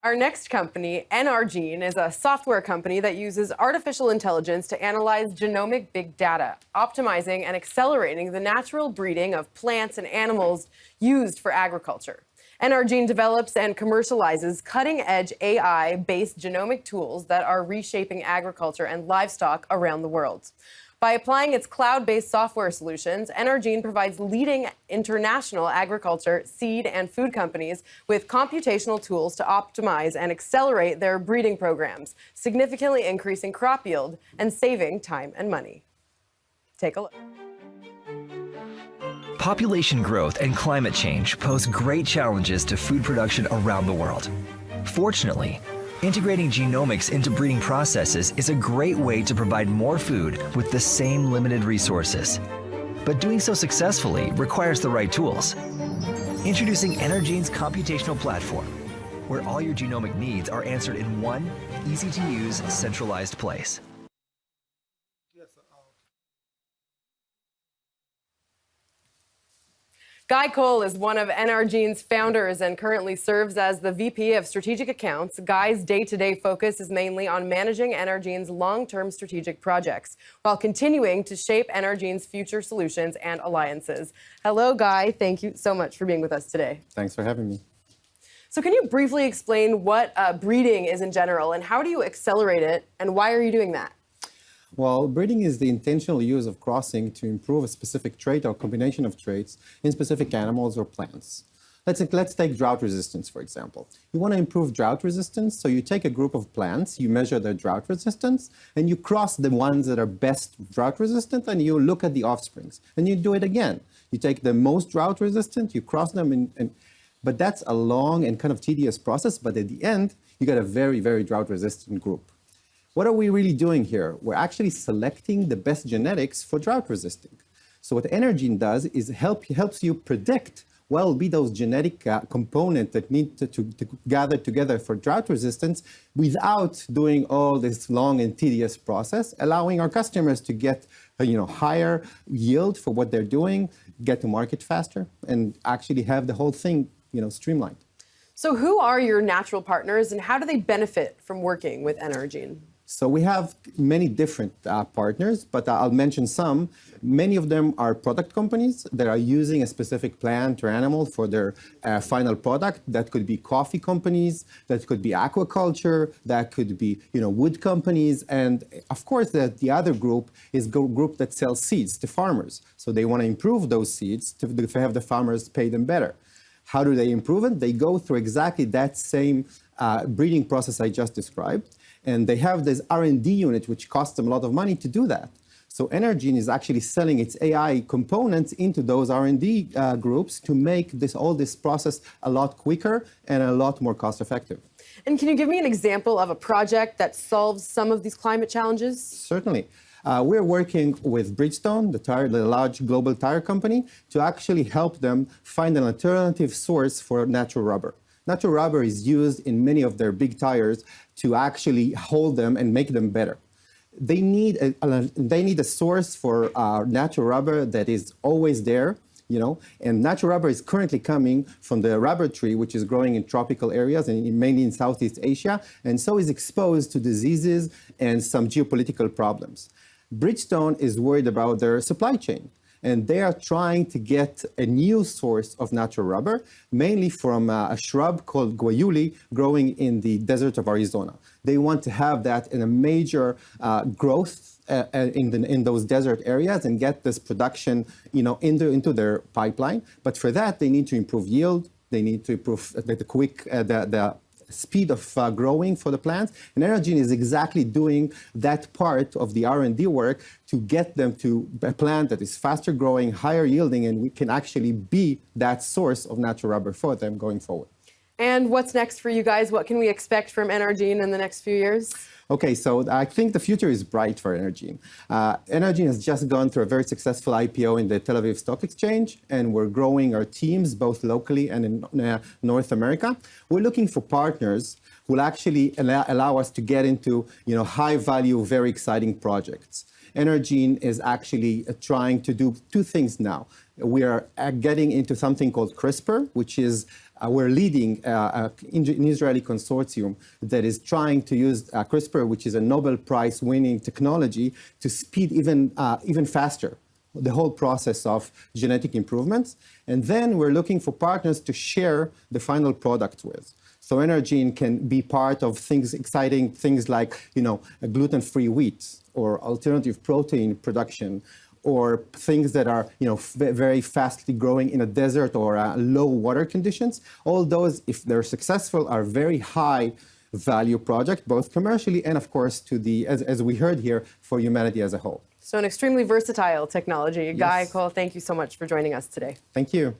Our next company, NRGene, is a software company that uses artificial intelligence to analyze genomic big data, optimizing and accelerating the natural breeding of plants and animals used for agriculture. NRGene develops and commercializes cutting-edge AI-based genomic tools that are reshaping agriculture and livestock around the world. By applying its cloud-based software solutions, NRGene provides leading international agriculture, seed, and food companies with computational tools to optimize and accelerate their breeding programs, significantly increasing crop yield and saving time and money. Take a look. Population growth and climate change pose great challenges to food production around the world. Fortunately, integrating genomics into breeding processes is a great way to provide more food with the same limited resources. But doing so successfully requires the right tools. Introducing NRGene's computational platform, where all your genomic needs are answered in one easy-to-use, centralized place. Guy Cole is one of NRGene's founders and currently serves as the VP of Strategic Accounts. Guy's day-to-day focus is mainly on managing NRGene's long-term strategic projects, while continuing to shape NRGene's future solutions and alliances. Hello, Guy. Thank you so much for being with us today. Thanks for having me. So can you briefly explain what breeding is in general, and how do you accelerate it, and why are you doing that? Well, breeding is the intentional use of crossing to improve a specific trait or combination of traits in specific animals or plants. Let's take drought resistance, for example. You want to improve drought resistance, so you take a group of plants, you measure their drought resistance, and you cross the ones that are best drought resistant, and you look at the offsprings. And you do it again. You take the most drought resistant, you cross them, but that's a long and kind of tedious process, but at the end, you get a very, very drought resistant group. What are we really doing here? We're actually selecting the best genetics for drought resisting. So what NRGene does is helps you predict what will be those genetic components that need to gather together for drought resistance without doing all this long and tedious process, allowing our customers to get higher yield for what they're doing, get to market faster, and actually have the whole thing streamlined. So who are your natural partners, and how do they benefit from working with NRGene? So we have many different partners, but I'll mention some. Many of them are product companies that are using a specific plant or animal for their final product. That could be coffee companies, that could be aquaculture, that could be wood companies, and of course the other group is a group that sells seeds to farmers. So they want to improve those seeds to have the farmers pay them better. How do they improve it? They go through exactly that same breeding process I just described. And they have this R&D unit, which costs them a lot of money to do that. So NRGene is actually selling its AI components into those R&D groups to make all this process a lot quicker and a lot more cost effective. And can you give me an example of a project that solves some of these climate challenges? Certainly. We're working with Bridgestone, the large global tire company, to actually help them find an alternative source for natural rubber. Natural rubber is used in many of their big tires to actually hold them and make them better. They need a source for natural rubber that is always there, and natural rubber is currently coming from the rubber tree, which is growing in tropical areas and mainly in Southeast Asia, and so is exposed to diseases and some geopolitical problems. Bridgestone is worried about their supply chain, and they are trying to get a new source of natural rubber, mainly from a shrub called guayuli growing in the desert of Arizona. They want to have that in a major growth in those desert areas and get this production into their pipeline. But for that, they need to improve yield. They need to improve the speed of growing for the plants. And NRGene is exactly doing that part of the R&D work to get them to a plant that is faster growing, higher yielding, and we can actually be that source of natural rubber for them going forward. And what's next for you guys? What can we expect from NRGene in the next few years? Okay, so I think the future is bright for NRGene. NRGene has just gone through a very successful IPO in the Tel Aviv Stock Exchange, and we're growing our teams both locally and in North America. We're looking for partners who will actually allow us to get into high-value, very exciting projects. NRGene is actually trying to do two things now. We are getting into something called CRISPR, which is we're leading an Israeli consortium that is trying to use CRISPR, which is a Nobel Prize-winning technology, to speed even faster the whole process of genetic improvements. And then we're looking for partners to share the final product with. So NRGene can be part of exciting things like, a gluten-free wheat or alternative protein production, or things that are, very fastly growing in a desert or low water conditions. All those, if they're successful, are very high value project, both commercially and, of course, as we heard here, for humanity as a whole. So an extremely versatile technology. Yes. Guy Cole, thank you so much for joining us today. Thank you.